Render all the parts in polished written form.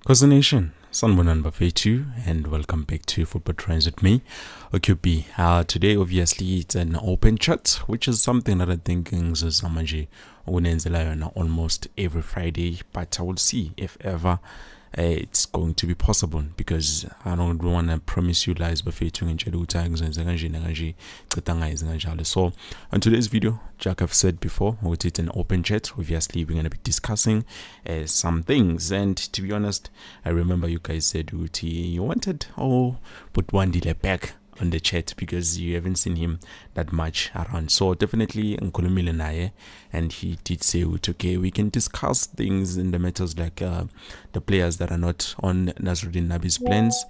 Kaizer Nation, Sanbonan Bafetu, and welcome back to Football Trends with me, OQB. Today, obviously, it's an open chat, which is something that I think is almost every Friday, but I will see if ever it's going to be possible, because I don't want to promise you guys bafethu so on today's video, Jack, I've said before, it's an open chat. Obviously, we're going to be discussing some things, and to be honest, I remember you guys said you wanted put one dealer back on the chat because you haven't seen him that much around. So definitely ngikhulumile naye, and he did say okay, we can discuss things in the matters like the players that are not on Nasreddine Nabi's plans,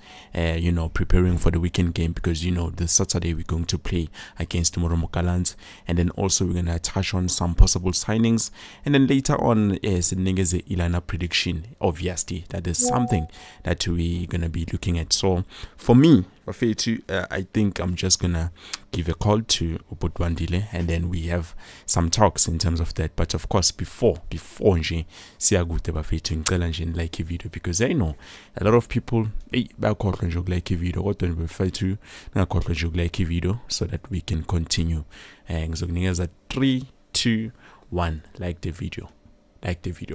preparing for the weekend game, because this Saturday we're going to play against Moromo Gallants, and then also we're going to touch on some possible signings, and then later on Ningeze Ilana prediction. Obviously that is something that we're going to be looking at. So for me, I think I'm just gonna give a call to Ubudwandile, and then we have some talks in terms of that. But of course, before nje siyagute bafethu ngicela nje like a video, because I know a lot of people bayakhohlwa nje ukulike video, kodwa bafethu ngakhohlwa nje ukulike video so that we can continue. Ngizokunikeza 3 2 1 like the video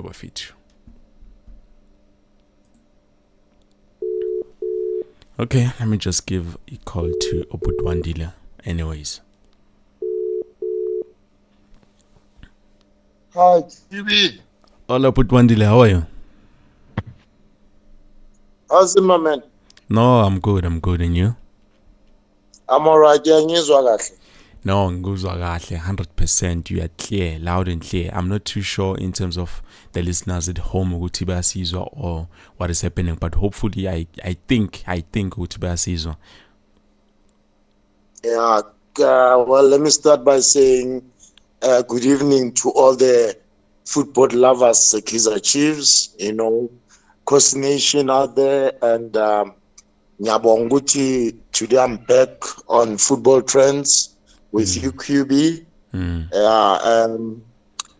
bafethu. Okay, let me just give a call to Obudwandile anyways. Hi, TV. Hola Obudwandile, how are you? How's it, my man? No, I'm good, and you? I'm alright, ngizwa kahle. No, ngizwa kahle 100%. You are clear, loud and clear. I'm not too sure in terms of the listeners at home ukuthi bayasizwa or what is happening, but hopefully I think ukuthi bayasizwa. Yeah, well, let me start by saying good evening to all the football lovers, the Kaizer Chiefs, Kaizer Nation out there, and ngiyabonga ukuthi today I'm back on Football Trends with you, QB.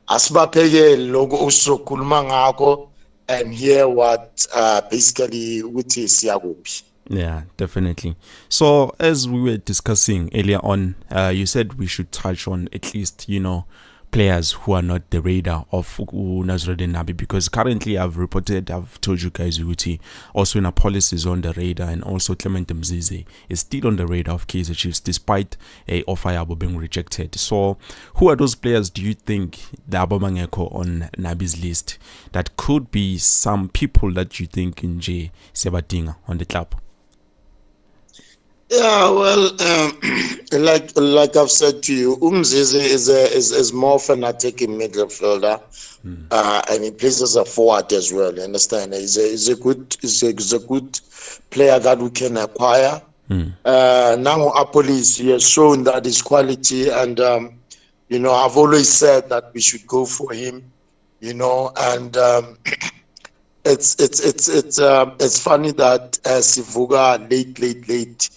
Asibapheke lokho usokhuluma ngakho and hear what basically uthi siyakuphi. Yeah, definitely. So as we were discussing earlier on, you said we should touch on at least, players who are not the radar of Nasreddine Nabi, because currently I've told you guys Uti, also in a policy is on the radar, and also Clement Mzize is still on the radar of Kaizer Chiefs despite a offer being rejected. So who are those players do you think the Abamangeko on Nabi's list that could be some people that you think in J Sebadinga on the club? Yeah, well, like I've said to you, Mzize is more of an attacking midfielder, and he plays as a forward as well. You understand? He's a good player that we can acquire. Now Apolis, he has shown that his quality, and I've always said that we should go for him. And it's funny that Sivuga late.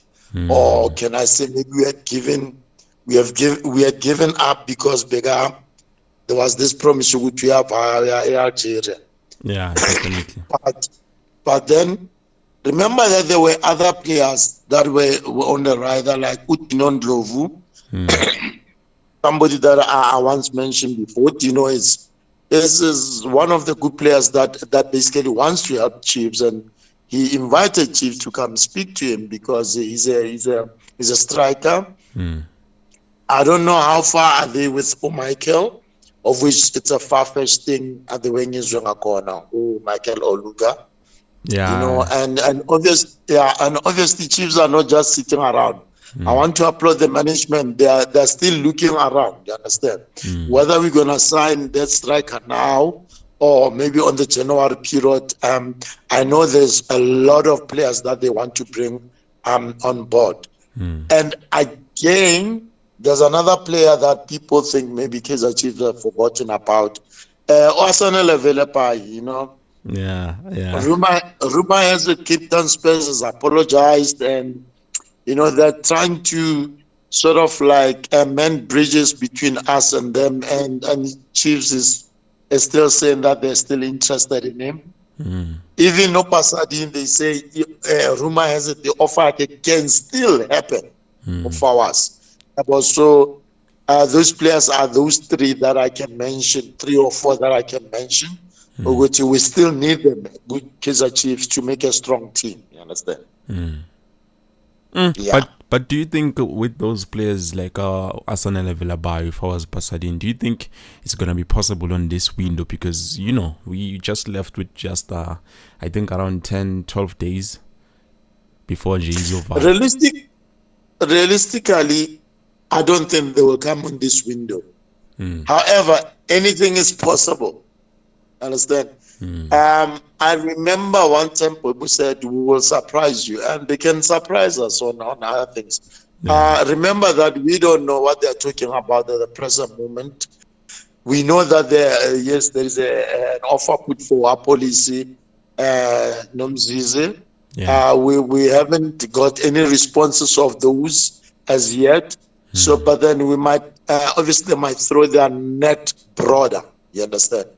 Or can I say maybe we had given up because there was this promise which we have Algeria. Yeah, definitely. But then remember that there were other players that were on the radar, like Utinon Dlovu, somebody that I once mentioned before. Is one of the good players that basically wants to help Chiefs, and he invited Chiefs to come speak to him because he's a striker. I don't know how far are they with Michael, of which it's a far-fetched thing at the wing is corner. Michael Oluga. Yeah. And obviously Chiefs are not just sitting around. I want to applaud the management. They're still looking around. You understand? Whether we're gonna sign that striker now or maybe on the January period, I know there's a lot of players that they want to bring on board. And again, there's another player that people think maybe Kaizer Chiefs have forgotten about. Arsenal Velepa, Yeah. Ruma has with Cape Town Spurs has apologized, and they're trying to sort of like mend bridges between us and them, and Chiefs is still saying that they're still interested in him. Even no Pasadena, they say rumor has it the offer can still happen for us. So those players are those three that I can mention, 3 or 4 that I can mention. Which we still need them, good Kaizer Chiefs, to make a strong team. You understand? Yeah. But do you think with those players like Arsenal Villaba, if I was Pasadena, do you think it's gonna be possible on this window? Because we just left with just I think around 10-12 days before J is over. Realistically, I don't think they will come on this window. However, anything is possible. Understand? I remember one time people said we will surprise you, and they can surprise us on other things. Remember that we don't know what they're talking about at the present moment. We know that there is an offer put for our policy, Nomzize. We haven't got any responses of those as yet. So, but then we might obviously might throw their net broader. You understand?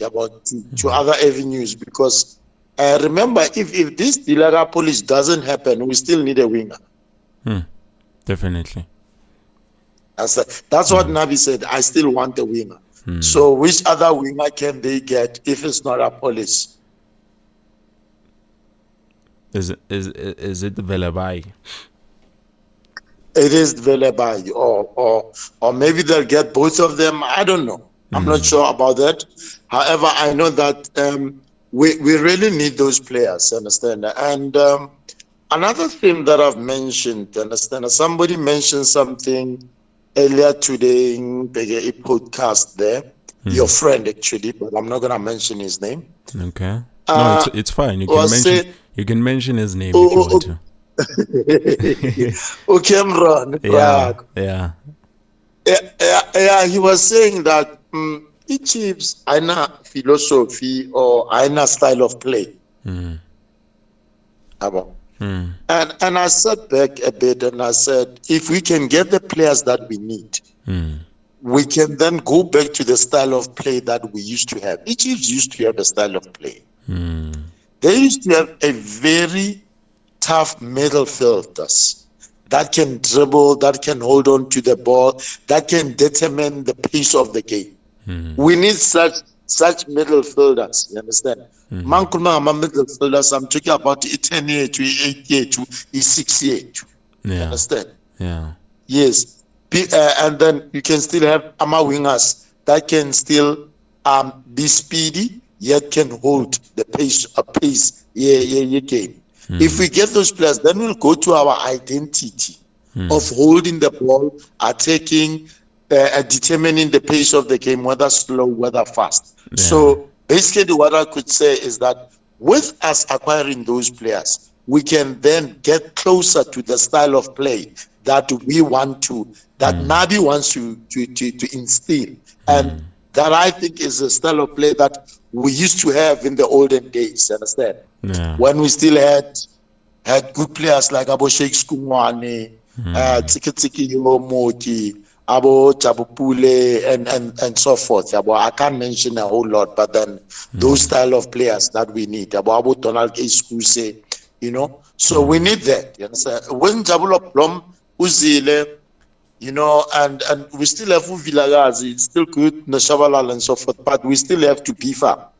About to other avenues, because remember, if this Dilara police doesn't happen, we still need a winger. Definitely. That's what Nabi said. I still want a winger. So which other winger can they get if it's not a police? Is it Velabai? It is Velabai, or maybe they'll get both of them. I don't know. I'm not sure about that. However, I know that we really need those players, understand? And another thing that I've mentioned, understand? Somebody mentioned something earlier today in a podcast there. Your friend, actually, but I'm not going to mention his name. Okay. No, it's fine. You can mention his name if you want to. Okay, Imran. Yeah, he was saying that the Chiefs aina philosophy or aina style of play. And I sat back a bit and I said, if we can get the players that we need, we can then go back to the style of play that we used to have. The Chiefs used to have a style of play. They used to have a very tough midfielders that can dribble, that can hold on to the ball, that can determine the pace of the game. We need such midfielders, you understand? Midfielders, I'm talking about 10 year to 8 year to 6 year. You understand? Yes. And then you can still have Ama wingers that can still be speedy, yet can hold the pace game. If we get those players, then we'll go to our identity of holding the ball, attacking, determining the pace of the game, whether slow, whether fast. So basically what I could say is that with us acquiring those players, we can then get closer to the style of play that we want to, that Nabi wants to instill. And that I think is a style of play that we used to have in the olden days, understand? When we still had good players like Abo Sheikh Skungwane, Tiki Yomoki, Abo Chabupule, and so forth. I can't mention a whole lot, but then those style of players that we need. Abo Donald Keskuse, So we need that. You understand? When Jabula Plum, Uzile, and we still have Vilagazi, it's still good, Nashabalal and so forth, but we still have to beef up.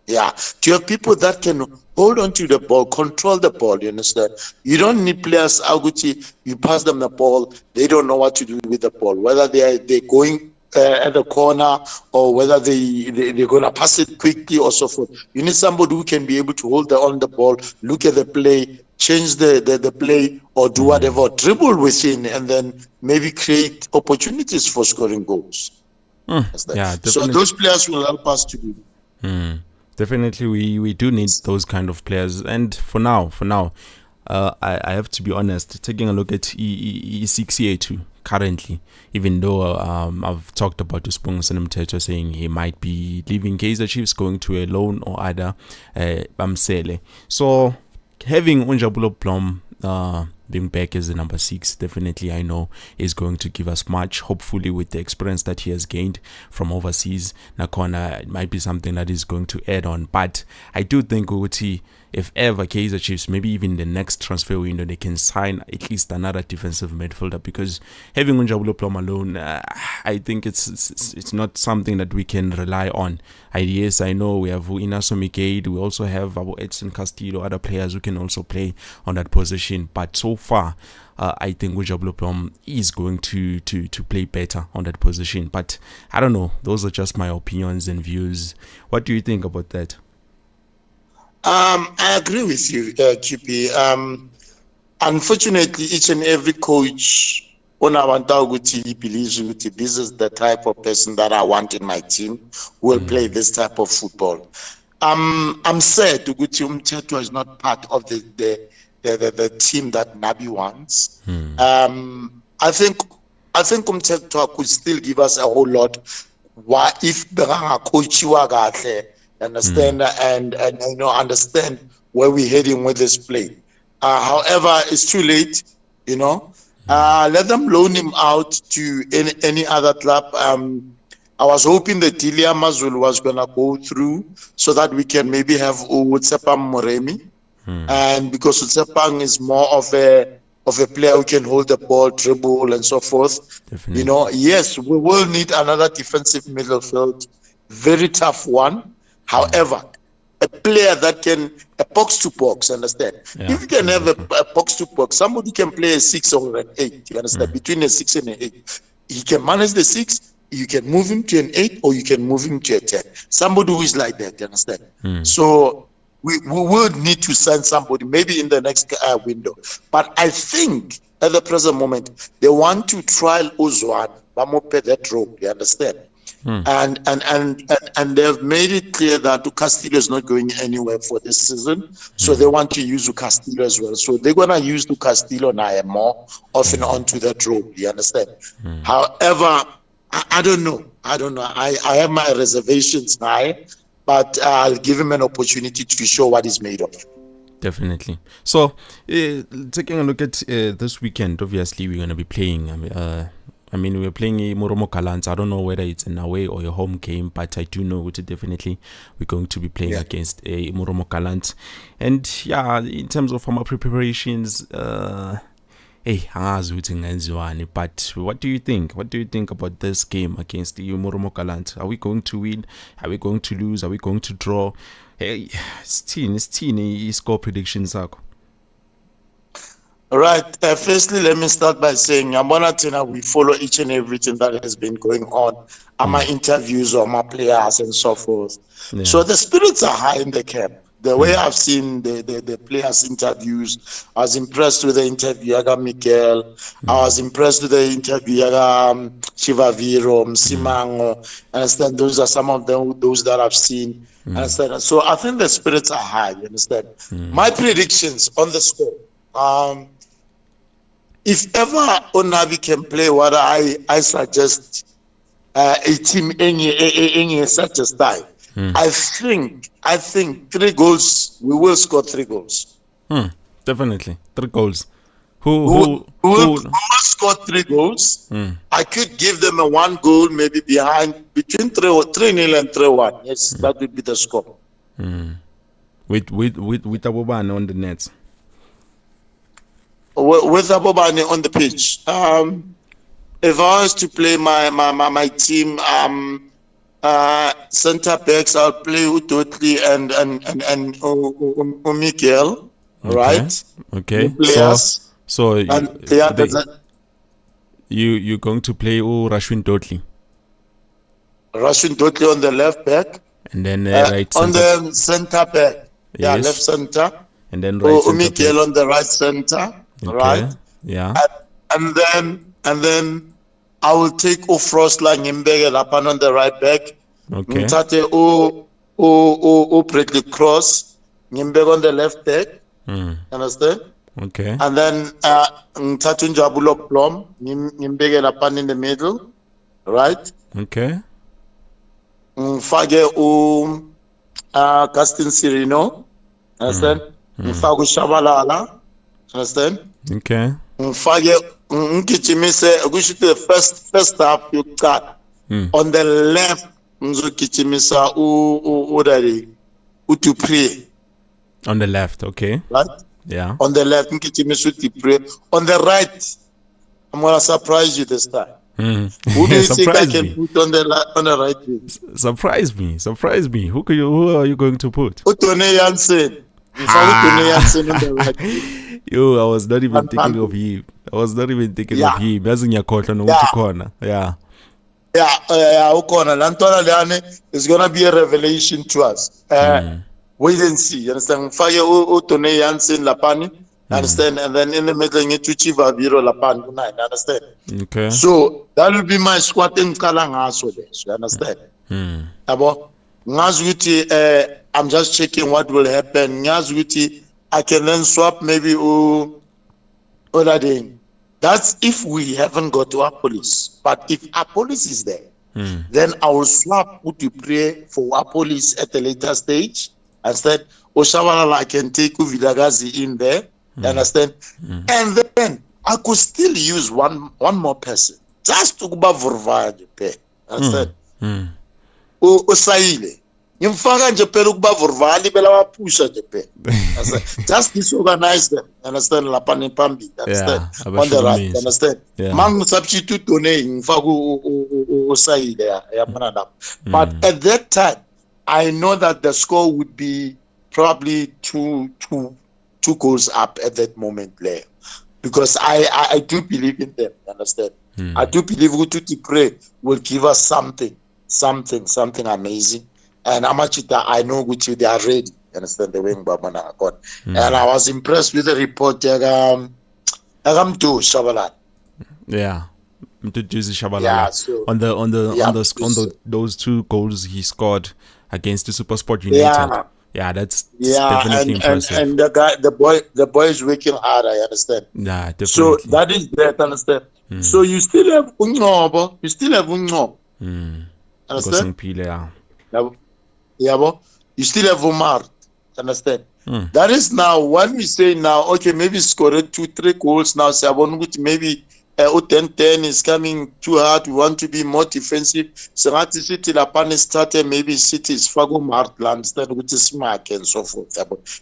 Yeah, to have people that can hold on to the ball, control the ball, you understand? You don't need players, Aguchi, you pass them the ball, they don't know what to do with the ball, whether they're going at the corner or whether they're going to pass it quickly or so forth. You need somebody who can be able to hold on the ball, look at the play, change the play or do whatever, dribble within and then maybe create opportunities for scoring goals. So those players will help us to do. Definitely, we do need those kind of players. And for now, I have to be honest, taking a look at E6A2 currently, even though I've talked about Uspung Mteto saying he might be leaving Kaizer Chiefs, going to a loan or either Bamsele. So having Unjabulo Plum being back as the number 6, definitely I know is going to give us much. Hopefully, with the experience that he has gained from overseas, Nakona, it might be something that is going to add on. But I do think Uti, if ever Kaizer Chiefs, maybe even the next transfer window, they can sign at least another defensive midfielder, because having Unjabulo Plum alone, I think it's not something that we can rely on. Yes, I know we have Inaso Mikaid, we also have Edson Castillo, other players who can also play on that position, but so far I think Unjabulo Plum is going to play better on that position. But I don't know, those are just my opinions and views. What do you think about that? I agree with you, QP. Unfortunately, each and every coach on our Guti believes that this is the type of person that I want in my team who will play this type of football. I'm sad Guti Umteto is not part of the team that Nabi wants. I think Umteto could still give us a whole lot. Why if coach understand and understand where we're heading with this play. However, it's too late, let them loan him out to any other club. I was hoping that Tilia Mazul was going to go through so that we can maybe have Utsepang Moremi. And because Utsepang is more of a player who can hold the ball, dribble, and so forth. Definitely. Yes, we will need another defensive midfield, very tough one. However, a player that can a box to box, understand? Yeah, if you can have a box to box, somebody can play a 6 or an 8. You understand? Between a 6 and an 8, he can manage the 6. You can move him to an 8, or you can move him to a 10. Somebody who is like that, you understand? So we will need to sign somebody maybe in the next window. But I think at the present moment they want to trial Ozwan, Bamope that role. You understand? And they've made it clear that Castillo is not going anywhere for this season, so they want to use Castillo as well. So they're gonna use Castillo now more often onto that role. You understand? However, I don't know. I have my reservations now, but I'll give him an opportunity to show what he's made of. Definitely. So, taking a look at this weekend, obviously we're gonna be playing. We're playing Moromo Kalans. I don't know whether it's an away or a home game, but I do know that definitely we're going to be playing against a Moromo Kalans. And yeah, in terms of our preparations, but what do you think? What do you think about this game against the Moromo Kalans? Are we going to win? Are we going to lose? Are we going to draw? Hey, it's score predictions. All right. Firstly, let me start by saying, we follow each and everything that has been going on, my interviews or my players and so forth. Yeah. So the spirits are high in the camp. The way I've seen the players' interviews, I was impressed with the interview Yaga Mikel. I was impressed with the interview Yaga Chivaviro, Simango. Understand? Those are some of those that I've seen. Understand? So I think the spirits are high. You understand? My predictions on the score. If ever Onabi can play what I suggest, a team in such a style, I think 3 goals. We will score 3 goals. Definitely 3 goals. Who will score 3 goals? I could give them a 1 goal, maybe behind between 3-0 and 3-1. Yes, that would be the score. With Abobane on the nets. With Abobane on the pitch. If I was to play my team, centre backs, I'll play Utotli and Mikel, right? Okay. So you're going to play Rashwin Dotli. Rashwin Dotli on the left back. And then right on the centre back. Yes. Yeah, left centre. And then right centre. Mikel on the right centre. Okay. Right. Yeah. And then I will take Frost like Nyimbege Lapan on the right back. Okay. Mtate Bradley Cross, Nyimbege on the left back. Understand? Okay. And then Mtate Njabulo Plum, Nyimbege Lapan in the middle. Right? Okay. Mfage Gaston Sirino. Understand? Mfagu Shabalala. Understand? Okay. Ngigijimise kusho the first half yokuqala. On the left ngizogijimisa uDupree. On the left, okay. Right? Yeah. On the left ngigijimisa uDupree. On the right, I'm gonna surprise you this time. Who do you think I can put on the right wing? Surprise me. Who are you going to put? Utone Jansen. Utone Jansen on the right wing. Yo, I was not even thinking of him. As in corner. Yeah. Ukona. Lantona Lane is gonna be a revelation to us. Wait and see. You understand? Fire Utone Jansen Lapani. Understand? And then in the middle, you to Chiva Viro Lapan. Understand? Okay. So that will be my squad in Kalangaso. You understand? I'm just checking what will happen. I can then swap maybe other day. That's if we haven't got to our police. But if our police is there, then I will swap Dupree for our police at a later stage. Instead, Oshawala, I can take Vidagazi in there. You understand? And then I could still use one more person. Just to go for understand? Osaile. Yimfaka nje phela ukuba vorvali bela wapusha nje phela. Just disorganize them. Understand? Lapha nephambi. Understand? On the right. Understand? Mangu substitute donate ngifaka Osaile yabona lapha. But at that time, I know that the score would be probably two goals up at that moment there, because I do believe in them. Understand? I do believe Ututi Pray will give us something amazing. And Amachita, I know which they are ready. Understand the wing Babana God. And I was impressed with the report. Shabalala. Yeah. Yeah, so, on those 2 goals he scored against the SuperSport United. Yeah, that's definitely impressive. And the boy is working hard. I understand. Yeah, definitely. So that is that. Understand. So you still have Unyobo. Understand? You still have Omar. Understand? That is now when we say now. Okay, maybe scored 2-3 goals now. Maybe. 10-10 is coming too hard. We want to be more defensive. Serati City Lapane started, maybe City is Fago Martland, which is Smack and so forth.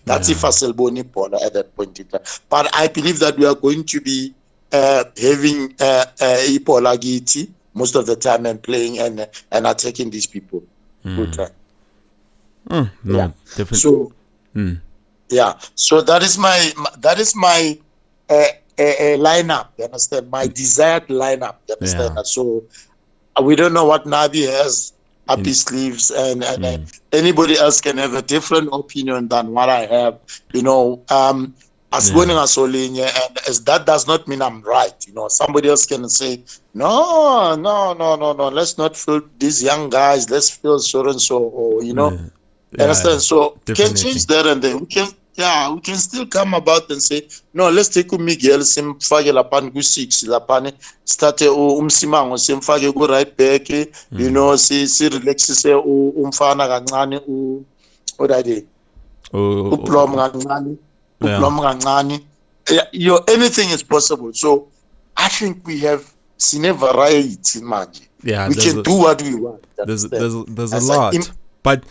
That's if Aselboni Pola at that point in time. But I believe that we are going to be having Ipola Giti most of the time and playing and attacking these people. Good time. No, definitely. So, so that is my a lineup, you understand? My desired lineup, you understand? So we don't know what Nabi has up his sleeves, and anybody else can have a different opinion than what I have. You know, as winning as Olinia, and as that does not mean I'm right. You know, somebody else can say, no. Let's not fill these young guys. Let's fill so and so, or you know, understand? So we can change that, and then we can. Yeah, we can still come about and say, no, let's take Miguel, simfake lapani ku 6, lapani start umsimango simfake ku right back, you know, si relaxise umfana kancane odade. Uplom kancane. You know, anything is possible. So I think we have seen a variety, man. Yeah, we can do what we want. There's a lot. But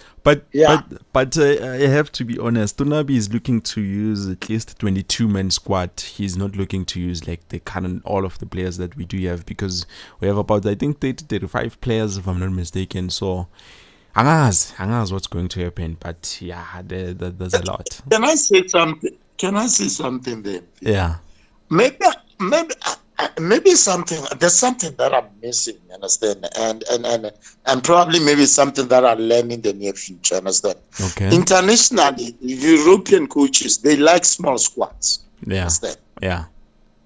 I have to be honest. Nabi is looking to use at least 22-man squad. He's not looking to use like the current all of the players that we do have, because we have about 35 players if I'm not mistaken. So angas what's going to happen. But yeah, there's a lot. Can I say something there? Yeah. Maybe there's something that I'm missing, understand, and probably maybe something that I'll learn in the near future, understand. Okay. Internationally, European coaches, they like small squads. Yeah. Understand? Yeah.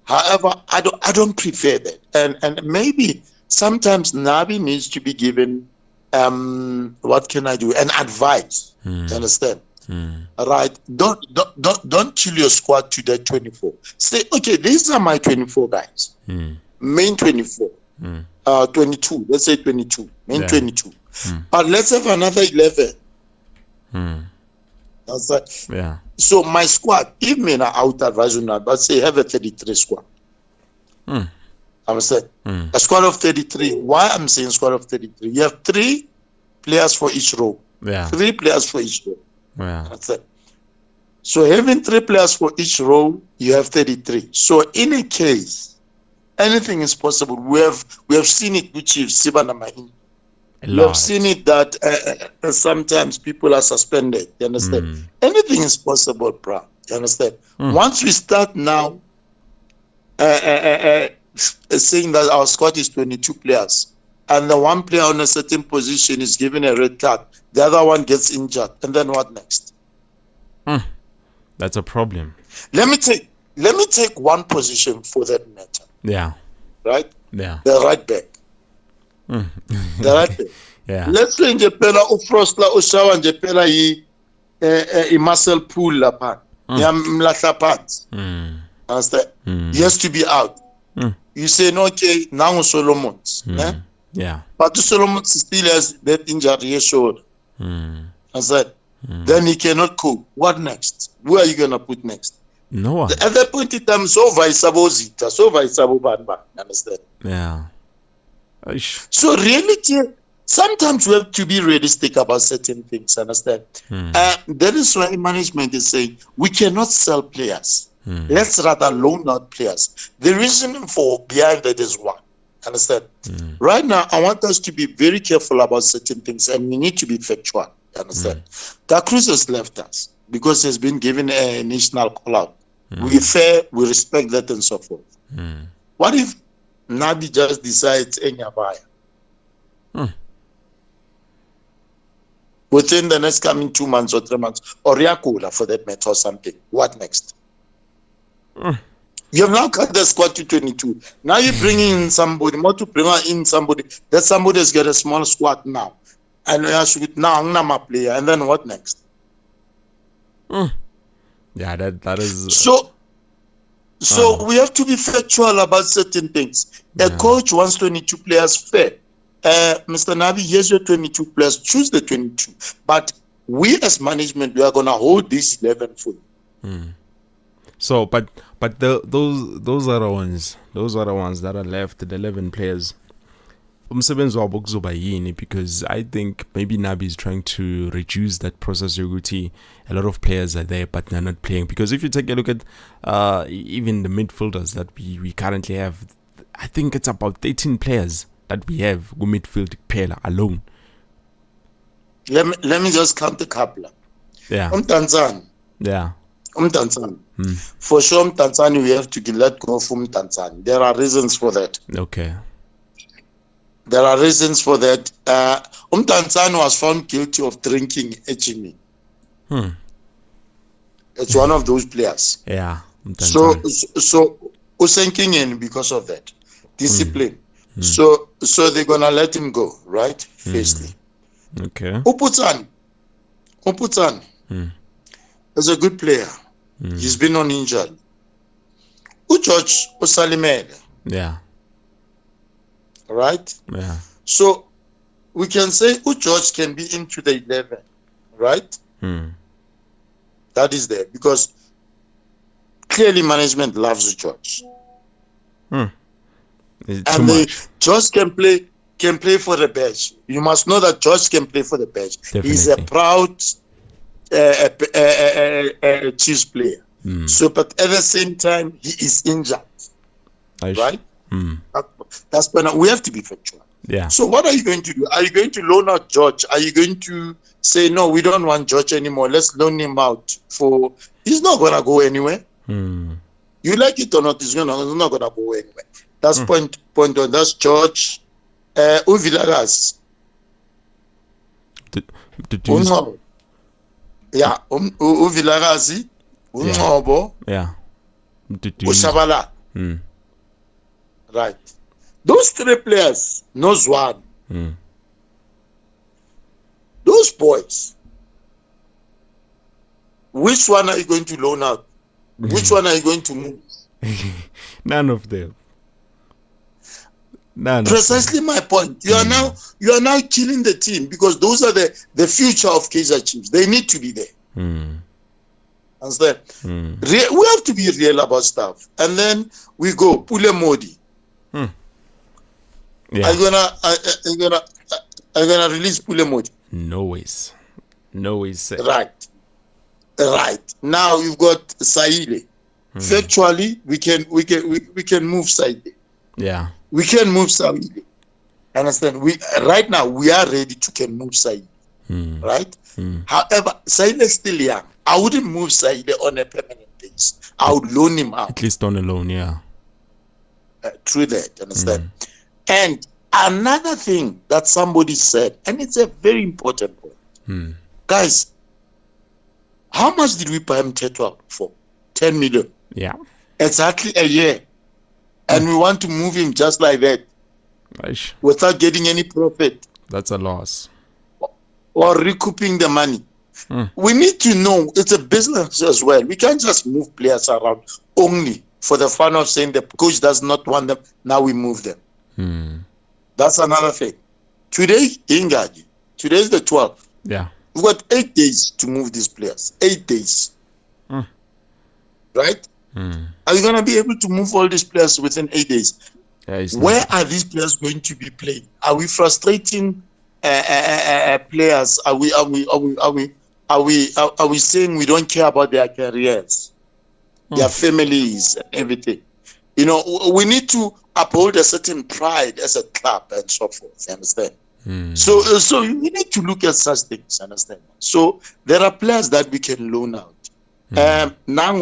However, I don't prefer that, and maybe sometimes Nabi needs to be given what can I do, and advice. Understand? Right? Don't chill your squad to that 24. Say, okay, these are my 24 guys. Main 24. 22. Let's say 22. Main 22. But let's have another 11. Yeah. So my squad, if me I would advise you not, but say have a 33 squad. I'm saying a squad of 33. Why I'm saying squad of 33? You have 3 players for each row. Yeah. 3 players for each row. Yeah. That's it. So having 3 players for each row, you have 33. So in a case, anything is possible. We have seen it with Chiefs. We have seen it that sometimes people are suspended. You understand? Anything is possible, bro. You understand? Once we start now saying that our squad is 22 players, and the one player on a certain position is given a red card, the other one gets injured, and then what next? That's a problem. Let me take one position for that matter. Yeah. Right? Yeah. The right back. The right back. Yeah. Let's say nje phela uFrostla ushawa nje phela I muscle pull lapha. Yamlahla phansi. Understand? He has to be out. You say no, okay, now Solomon's. Yeah. But Solomon still has that injury here shoulder. Understand? Then he cannot cope. What next? Where are you gonna put next? No one. At that point in time, so Vaisabo Zita, so Vaisabo Banba. Understand? Yeah. So reality, sometimes we have to be realistic about certain things. Understand? That is why management is saying we cannot sell players. Let's rather loan out players. The reason for behind that is what? Understand? Right now, I want us to be very careful about certain things, and we need to be factual. Understand? Da Cruz has left us because he's been given a national call out. We fair, we respect that, and so forth. What if Nabi just decides Enyabaya? Within the next coming 2 months or 3 months, or Yakula for that matter, or something. What next? You have now cut the squad to 22. Now you're bringing in somebody, more to bring in somebody. That somebody has got a small squad now. And now I'm a player. And then what next? Yeah, that is. So we have to be factual about certain things. A coach wants 22 players fair. Mr. Nabi, here's your 22 players. Choose the 22. But we as management, we are going to hold these 11 full. So, but those are the ones that are left, the 11 players. Because I think maybe Nabi is trying to reduce that process. A lot of players are there, but they're not playing. Because if you take a look at even the midfielders that we currently have, I think it's about 13 players that we have who midfield player alone. Let me just count a couple. Yeah. Yeah. For sure, Tanzania, we have to let go from Tanzania. There are reasons for that. Okay. There are reasons for that. Tanzania was found guilty of drinking HME. It's one of those players. Yeah. So Usenkingen because of that discipline. So they're gonna let him go, right? Firstly. Okay. Uputan is a good player. He's been on injury. George Osalimele. Yeah. Right? Yeah. So we can say George can be into the 11, right? That is there because clearly management loves George. George can play for the bench. You must know that George can play for the bench. Definitely. He's a proud Chiefs player. So, but at the same time, he is injured. Right? That's when we have to be factual. Yeah. So what are you going to do? Are you going to loan out George? Are you going to say, no, we don't want George anymore. Let's loan him out for... He's not going to go anywhere. You like it or not, he's not going to go anywhere. That's point on. That's George. Uvilagas. Yeah. Uvilagazi. Uncobo. Yeah. Ushabala. Right. Those 3 players knows one. Those boys. Which one are you going to loan out? Which one are you going to move? None of them. Precisely my point. You are now killing the team because those are the future of Kaizer Chiefs. They need to be there. Understand? We have to be real about stuff. And then we go, Pule Modi. Yeah. Are you gonna release Pule Modi? No ways. No ways, sir. Right. Now you've got Saile. Factually, we can move Saile. Yeah. We can move Saile. Understand? Right now we are ready to can move Saile. Right? However, Saile is still young. I wouldn't move Saile on a permanent basis. I would loan him out. At least on a loan, yeah. Through that, understand? And another thing that somebody said, and it's a very important point. Guys, how much did we buy Mtetwa for? 10 million. Yeah. Exactly a year. And we want to move him just like that. Aish. Without getting any profit. That's a loss. Or recouping the money. We need to know it's a business as well. We can't just move players around only for the fun of saying the coach does not want them. Now we move them. That's another thing. Today, Ingaji. Today is the 12th. Yeah. We've got 8 days to move these players. 8 days. Right? Are you going to be able to move all these players within 8 days? Yeah, where are these players going to be playing? Are we frustrating players? Are we saying we don't care about their careers, their families, and everything? You know, we need to uphold a certain pride as a club and so forth. You understand? So we need to look at such things. Understand? So there are players that we can loan out. Now,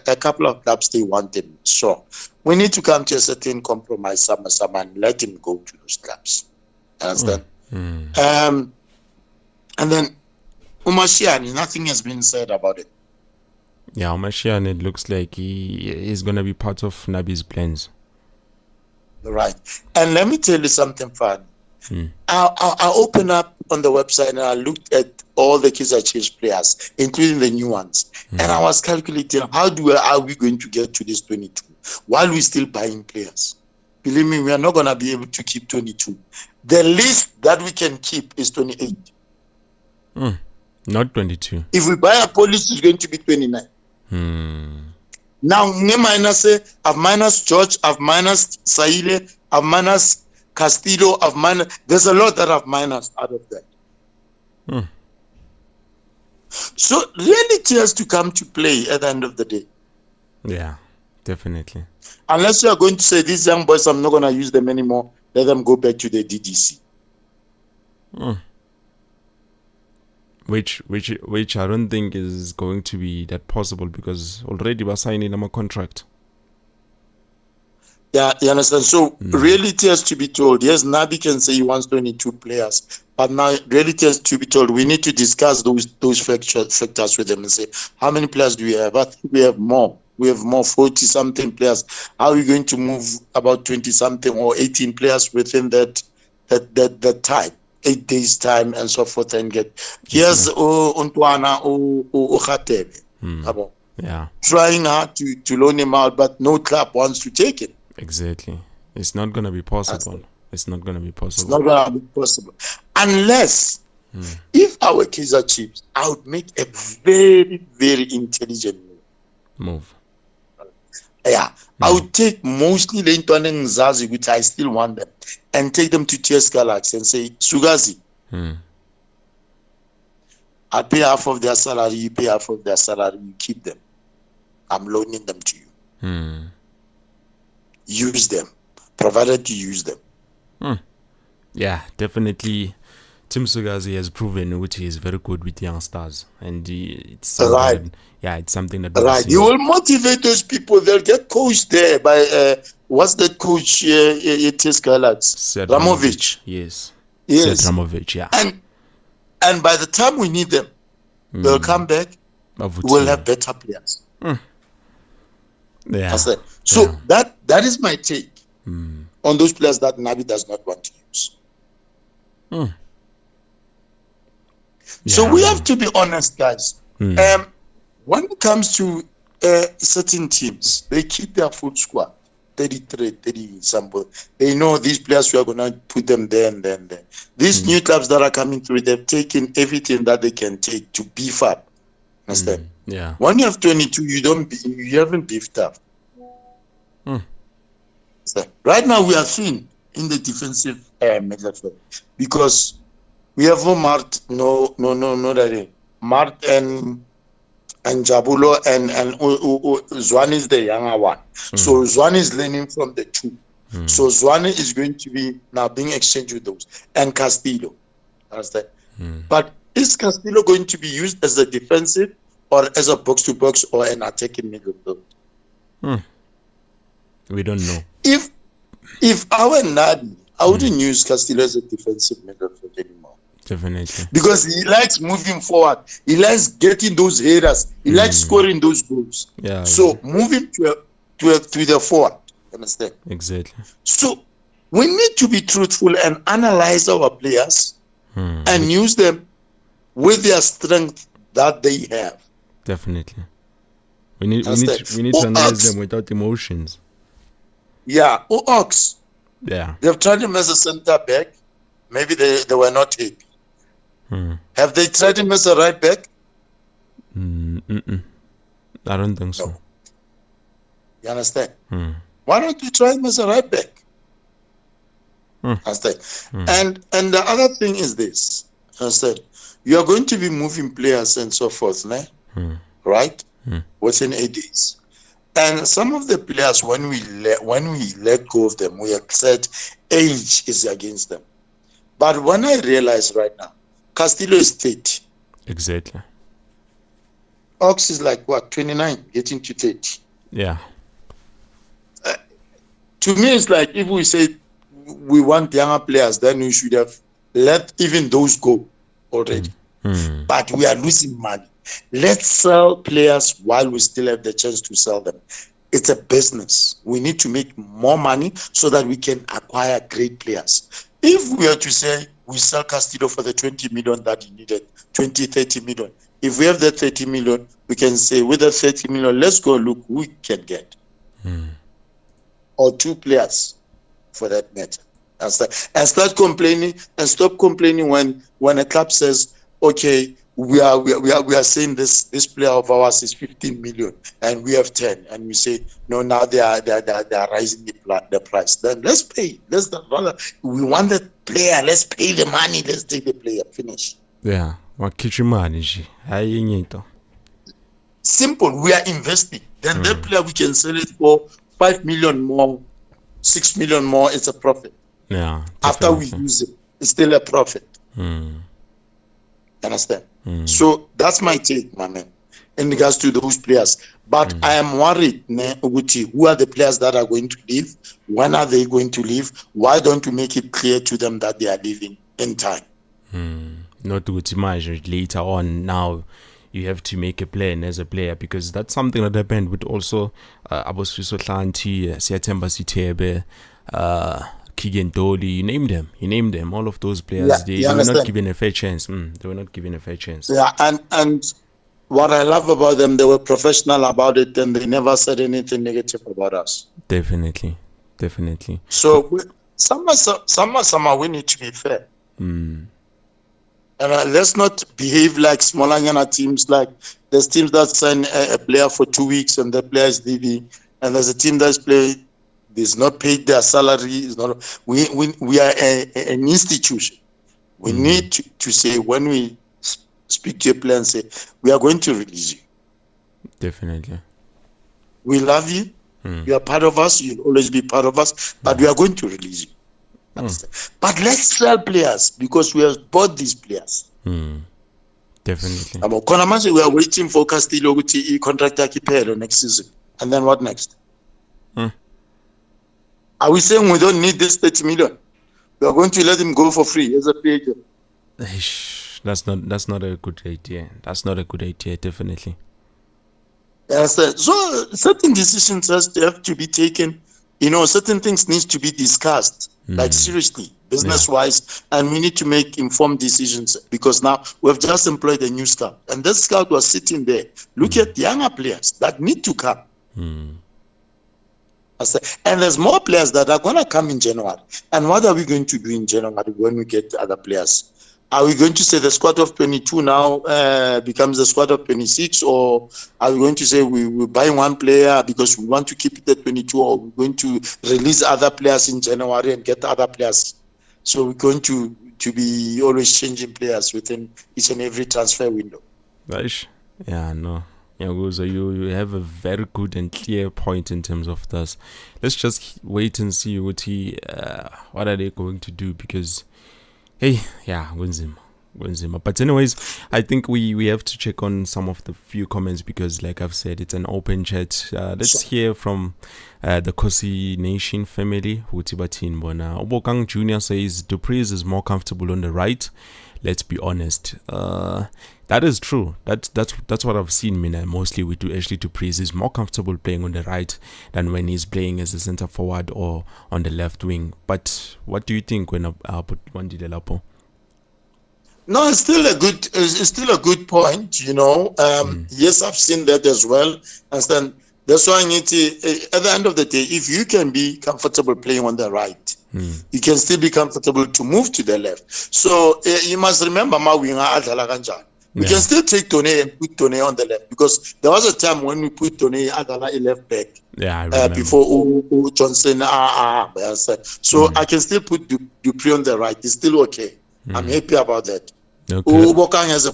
a couple of clubs they want him. So we need to come to a certain compromise, and let him go to those clubs. Understand? And then Umashiani, nothing has been said about it. Yeah, Umashiani, it looks like he is going to be part of Nabi's plans. Right. And let me tell you something fun. I opened up on the website and I looked at all the Kaizer Chiefs players, including the new ones. And I was calculating are we going to get to this 22 while we're still buying players. Believe me, we are not going to be able to keep 22. The least that we can keep is 28. Not 22. If we buy a police, it's going to be 29. Now, I've minus George, I've minus Saile, I've minus Castillo, I've minus. There's a lot that I've minus out of that. So reality has to come to play at the end of the day. Yeah, definitely. Unless you are going to say these young boys, I'm not going to use them anymore. Let them go back to the DDC. Which I don't think is going to be that possible because already we're signing a contract. Yeah, you understand? So reality has to be told. Yes, Nabi can say he wants 22 players, but now reality has to be told. We need to discuss those factors with them and say, how many players do we have? I think we have more. We have more, 40-something players. How are we going to move about 20-something or 18 players within that time? 8 days time and so forth and get here's Untwana or Khatebe. Yeah. Trying hard to loan him out, but no club wants to take him. Exactly. It's not going to be possible. It's not going to be possible. It's not going to be possible. Unless, if our Kaizer Chiefs, I would make a very, very intelligent move. Yeah. I would take mostly the Ntwana and Zazi, which I still want them, and take them to TS Galaxy and say, Sugazi, I'll pay half of their salary, you pay half of their salary, you keep them. I'm loaning them to you. Use them, provided you use them. Yeah, definitely. Tim Sugazi has proven which he is very good with young stars, and it's something it's something that you will motivate those people. They'll get coached there by what's that coach here at Galaxy? Ramovic. Yes. Ramovic. Yeah. And by the time we need them, they'll come back. We'll have better players. Yeah. So that is my take on those players that Nabi does not want to use. So we have to be honest, guys. When it comes to certain teams, they keep their full squad. 33, 30 something. They know these players, we are going to put them there and then there. These new clubs that are coming through, they've taken everything that they can take to beef up. Understand? Yeah. When you have 22, you haven't beefed up. So, right now, we are thin in the defensive midfield because we have Mart, Mart and Jabulo and Zwane is the younger one. So Zwane is learning from the two. So Zwane is going to be now being exchanged with those. And Castillo. Understand? But is Castillo going to be used as a defensive or as a box-to-box or an attacking midfield? We don't know. If I were Nabi, I wouldn't use Castillo as a defensive midfield anymore. Definitely. Because he likes moving forward. He likes getting those headers. He likes scoring those goals. Yeah. So move him to the forward. Understand? Exactly. So we need to be truthful and analyze our players and use them with their strength that they have. Definitely. We need to analyze them without emotions. Yeah. Ox. Yeah. They've tried him as a center back. Maybe they were not happy. Have they tried him as a right back? I don't think so. No. You understand? Why don't you try him as a right back? Understand? And the other thing is this. Understand? You are going to be moving players and so forth, right? Within 8 days. And some of the players, when we let go of them, we have said age is against them. But when I realize right now, Castillo is 30. Exactly. Ox is like what, 29, getting to 30. Yeah. To me, it's like if we say we want younger players, then we should have let even those go already. But we are losing money. Let's sell players while we still have the chance to sell them. It's a business. We need to make more money so that we can acquire great players. If we are to say we sell Castillo for the 20 million that he needed, 20, 30 million. If we have the 30 million, we can say with the 30 million, let's go look who we can get. Or two players for that matter. And start complaining and stop complaining when a club says, okay, we are saying this player of ours is 15 million and we have 10, and we say no, now they are raising the price. Then let's pay. We want the player. Let's pay the money. Let's take the player. Finish. Yeah. Simple. We are investing. Then that player we can sell it for 5 million more, 6 million more. It's a profit. Yeah. After we use it, it's still a profit. Understand? So that's my take, my man, in regards to those players. But I am worried, Uguti, who are the players that are going to leave? When are they going to leave? Why don't you make it clear to them that they are leaving in time? Not to imagine later on. Now you have to make a plan as a player, because that's something that happened with also Abosiso Hlanti, Siatemba Sitebe, Kigentoli, you name them, all of those players. They were not given a fair chance. They were not given a fair chance. Yeah, and what I love about them, they were professional about it, and they never said anything negative about us. Definitely. So somehow we need to be fair. And let's not behave like smaller teams. Like there's teams that sign a player for 2 weeks and the player is leaving, and there's a team that's playing. Is not paid their salary. Is not. We are an institution. We need to say, when we speak to a player and say we are going to release you. Definitely. We love you. You are part of us. You'll always be part of us. But we are going to release you. But let's sell players, because we have bought these players. Definitely. We are waiting for Castillo to contract next season, and then what next? Are we saying we don't need this 30 million? We are going to let him go for free as a free agent? That's not a good idea. That's not a good idea, definitely. Yes, so certain decisions have to be taken. Certain things need to be discussed, like seriously, business-wise, and we need to make informed decisions, because now we've just employed a new scout, and this scout was sitting there. Look at younger players that need to come. And there's more players that are going to come in January. And what are we going to do in January when we get other players? Are we going to say the squad of 22 now becomes the squad of 26? Or are we going to say we're buying one player because we want to keep it at 22? Or we're going to release other players in January and get other players? So we're going to be always changing players within each and every transfer window. Right. Yeah, no. Yeah, Goza, you have a very good and clear point in terms of this. Let's just wait and see what are they going to do, because hey, yeah, Gunzima. But anyways, I think we have to check on some of the few comments, because like I've said, it's an open chat. Let's hear from the Kosi Nation family. Hutibatin Bona Obokang Jr. says Dupreez is more comfortable on the right. Let's be honest. That is true. That's what I've seen. Mostly we do actually Dupreez is more comfortable playing on the right than when he's playing as a centre forward or on the left wing. But what do you think when I put Wandile Lapo? No, it's still a good point. Yes, I've seen that as well. And that's why I need to, at the end of the day, if you can be comfortable playing on the right, you can still be comfortable to move to the left. So you must remember, we can still take Tone and put Tone on the left, because there was a time when we put Tone Adala a left back. Yeah, I remember. Before Johnson. So I can still put Dupreez on the right. It's still okay. I'm happy about that. Okay. Has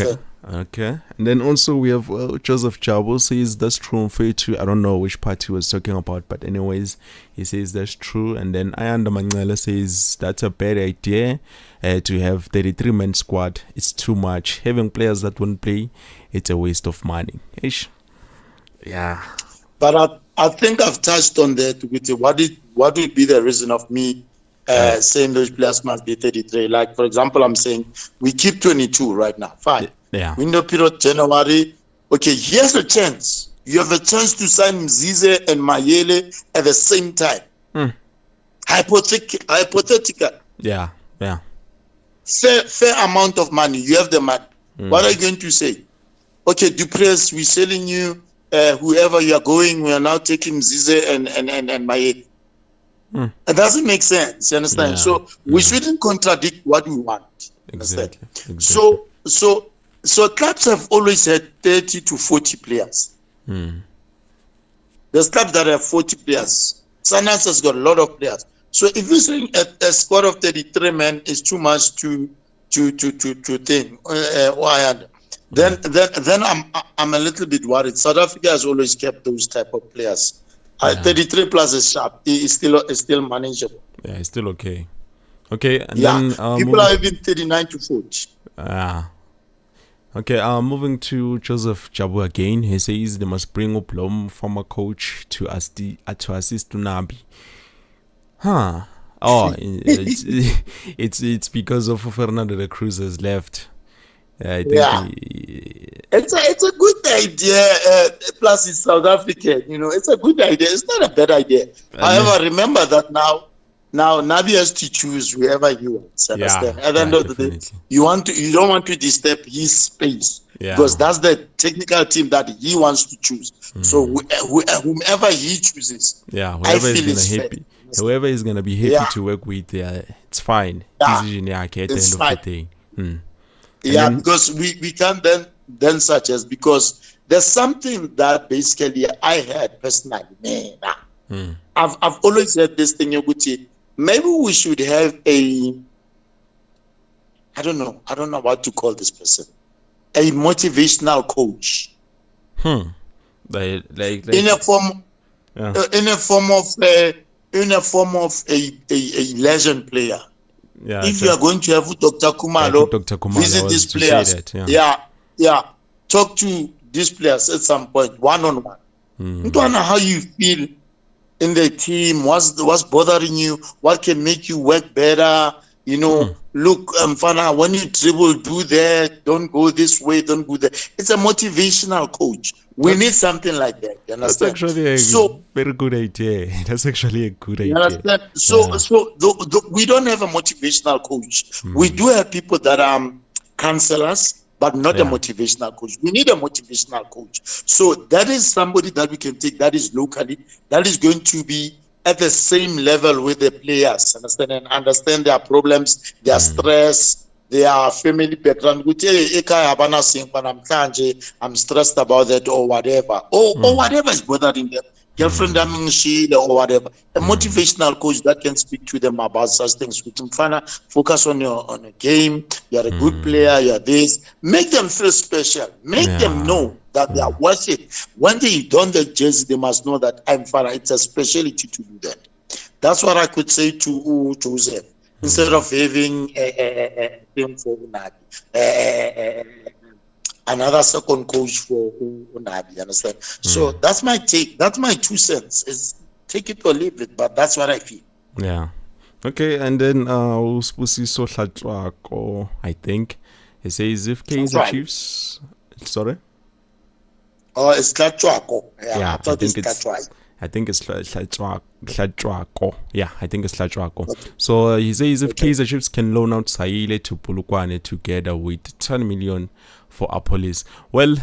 a Okay. And then also we have Joseph Jabo says that's true. Too. I don't know which part he was talking about, but anyways, he says that's true. And then Ayanda Mangala says that's a bad idea to have 33-man squad. It's too much. Having players that won't play, it's a waste of money. Ish. Yeah. But I think I've touched on that with what would be the reason of me saying those players must be 33. Like, for example, I'm saying we keep 22 right now. Fine. Yeah. Window period January. Okay, here's a chance. You have a chance to sign Mzize and Mayele at the same time. Hypothetical. Yeah. Fair amount of money. You have the money. What are you going to say? Okay, Dupreez, we're selling you whoever you are going. We are now taking Mzize and Mayele. It doesn't make sense. You understand? Yeah. So we shouldn't contradict what we want. Exactly. So clubs have always had 30 to 40 players. There's clubs that have 40 players. Sundowns has got a lot of players. So if you're saying a squad of 33 men is too much to think, then I'm a little bit worried. South Africa has always kept those type of players. 33 plus is sharp. It's still manageable. Yeah, it's still okay. Okay, and then people are even 39 to 40. Okay, moving to Joseph Jabu again. He says they must bring up Lom, former coach, to assist Nabi. It's because of Fernando de Cruz has left. I think it's a good idea. Plus, it's South African. It's a good idea. It's not a bad idea. However, remember that now Nabi has to choose whoever he wants. Understand? At the end of the day, you don't want to disturb his space, because that's the technical team that he wants to choose. So whomever he chooses, whoever is gonna be happy to work with, it's fine. Decision at the end of the day. Because we can't then suggest, because there's something that basically I had personally. I've always heard this thing, Yoguti. Maybe we should have I don't know what to call this person, a motivational coach. Like in a form of a legend player. If you are going to have Dr. Kumalo, visit these players. Talk to these players at some point, one-on-one. Don't know how you feel in the team, what's bothering you, what can make you work better. Look, Mfana, when you dribble, do that, don't go this way, don't go there. It's a motivational coach. We need something like that. You understand? That's actually a very good idea. That's actually a good idea. You understand? So we don't have a motivational coach. We do have people that are counselors, but not a motivational coach. We need a motivational coach. So that is somebody that we can take that is locally, that is going to be at the same level with the players, understand, and understand their problems, their stress, their family background. I'm stressed about that or whatever. Or whatever is bothering them. Girlfriend or whatever. A motivational coach that can speak to them about such things. We can focus on a game. You're a good player. You're this. Make them feel special. Make them know that they are worth it. When they don the jersey, they must know that I'm Farah. It's a specialty to do that. That's what I could say to Joseph. Instead of having a team for Unabi, another second coach for Unabi, understand? So that's my take. That's my 2 cents. Is take it or leave it, but that's what I feel. Yeah. Okay, and then Uspusiso Hlatwako, I think. He says if Kaizer Chiefs. Sorry? Oh, it's Hlatwako. Yeah, I thought it's Hlatwako. I think it's Hlatwako. Yeah, I think it's Hlatwako. Okay. So he says if Kaizer Chiefs can loan out Saile to Polokwane together with 10 million for Apolis. Well,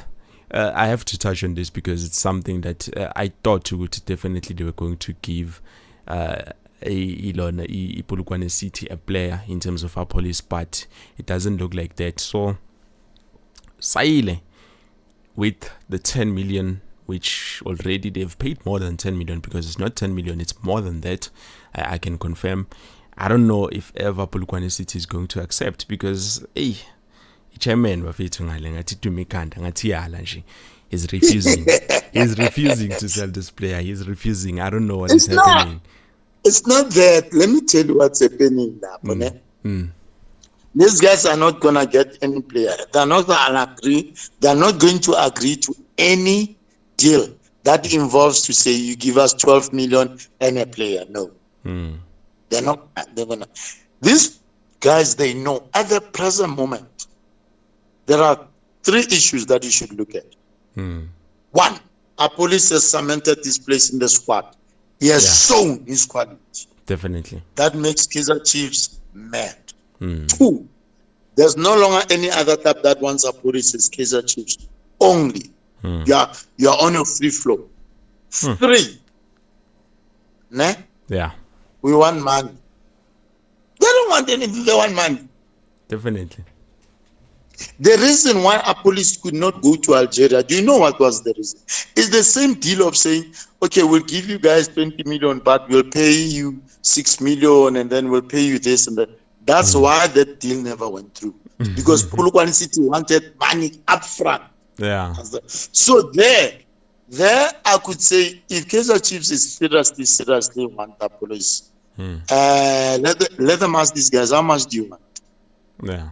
I have to touch on this because it's something that I thought definitely they were going to give Polokwane City a player in terms of Apolis, but it doesn't look like that. So Saile with the 10 million, which already they've paid more than 10 million because it's not 10 million, it's more than that. I can confirm. I don't know if ever Polokwane City is going to accept because chairman is refusing. He's refusing to sell this player. He's refusing. I don't know what is happening. It's not that. Let me tell you what's happening now. These guys are not gonna get any player. They're not gonna agree. They're not going to agree to any deal that involves to say you give us 12 million and a player. No. They're not. They're gonna. These guys, they know at the present moment. There are 3 issues that you should look at. 1, Apolis has cemented this place in the squad. He has shown his quality. Definitely. That makes Kaizer Chiefs mad. 2, there's no longer any other club that wants Apolis as Kaizer Chiefs. Only. You're on a free flow. 3, we want money. They don't want anything, they want money. Definitely. The reason why Apolis could not go to Algeria, do you know what was the reason? It's the same deal of saying, okay, we'll give you guys 20 million, but we'll pay you 6 million, and then we'll pay you this and that. That's why that deal never went through. Because Polokwane City wanted money up front. Yeah. So there I could say, if Kaizer Chiefs is seriously want Apolis, let them ask these guys, how much do you want? Yeah.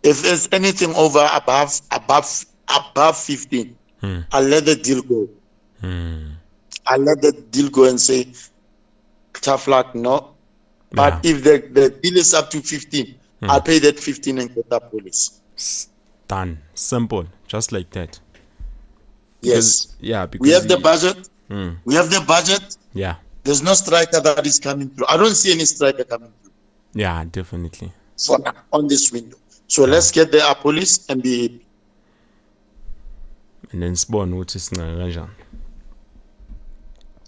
If there's anything above 15, I'll let the deal go. I'll let the deal go and say, tough luck, no. But if the deal is up to 15, I'll pay that 15 and get that police. Done. Simple. Just like that. Yes. Because we have the budget. We have the budget. Yeah. There's no striker that is coming through. I don't see any striker coming through. Yeah, definitely. For now, on this window. So let's get the police and be happy. And then spawn, which is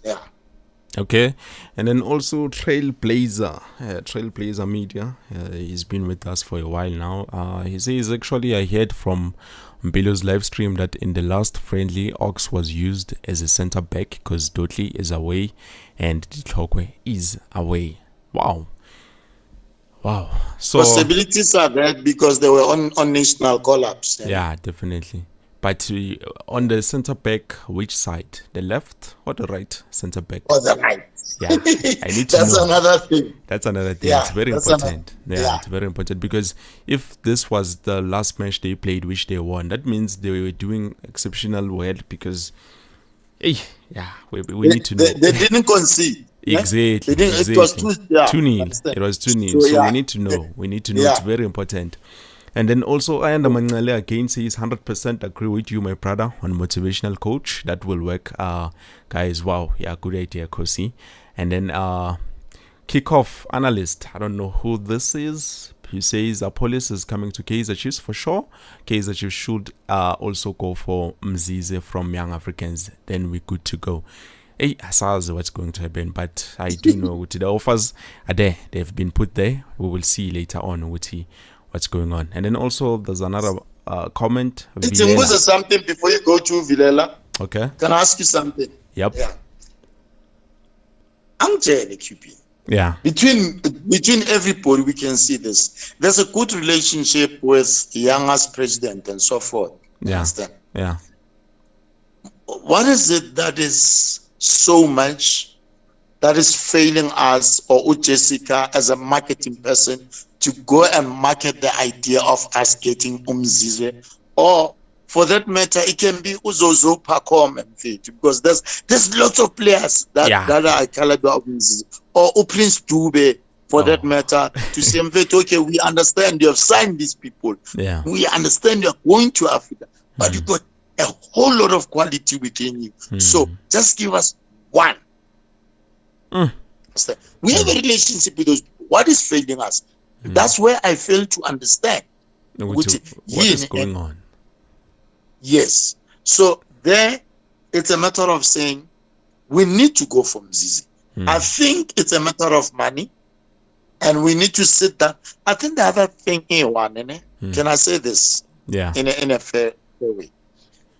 yeah. Okay, and then also Trailblazer Media. He's been with us for a while now. He says, actually, I heard from Mbilo's live stream that in the last friendly, Ox was used as a center back because Dotli is away and Ditlokwe is away. Wow. So possibilities are there because they were on national collapse. Yeah, definitely. But on the center back, which side? The left or the right center back? Or the right. Yeah, I need to That's know. another thing. That's another thing. Yeah, it's very important. It's very important because if this was the last match they played, which they won, that means they were doing exceptional well because, we need to know. They didn't concede. Exactly. It was 2-0. It was 2-0. So we need to know. It's very important. And then also, Ayanda Manale again says 100% agree with you, my brother, on motivational coach. That will work. Guys, wow. Yeah, good idea, Kosi. And then kickoff analyst. I don't know who this is, He says Police is coming to Kaizer Chiefs for sure. Kaizer Chiefs should also go for Mzize from Young Africans. Then we're good to go. Hey, I saw what's going to happen, but I do know the offers are there. They've been put there. We will see later on what's going on. And then also there's another comment. It's something before you go to Vilela. Okay. Can I ask you something? Yep. Yeah. I'm Jerry QP. Yeah. Between everybody, we can see this. There's a good relationship with the youngest president and so forth. Yeah. Understand? Yeah. What is it that is so much that is failing us or Jessica as a marketing person to go and market the idea of us getting Mzize? Or for that matter, it can be Uzozo Pacom and Fit, because there's lots of players that are caliber of Mzize. Or Prince Dube, for that matter, to say, okay, we understand you have signed these people. Yeah. We understand you're going to Africa, but you got a whole lot of quality within you. So just give us one. We have a relationship with those people. What is failing us? That's where I fail to understand. What is going on? Yes. So there, it's a matter of saying, we need to go for Mzize. I think it's a matter of money, and we need to sit down. I think the other thing here, can I say this? Yeah. In a fair way.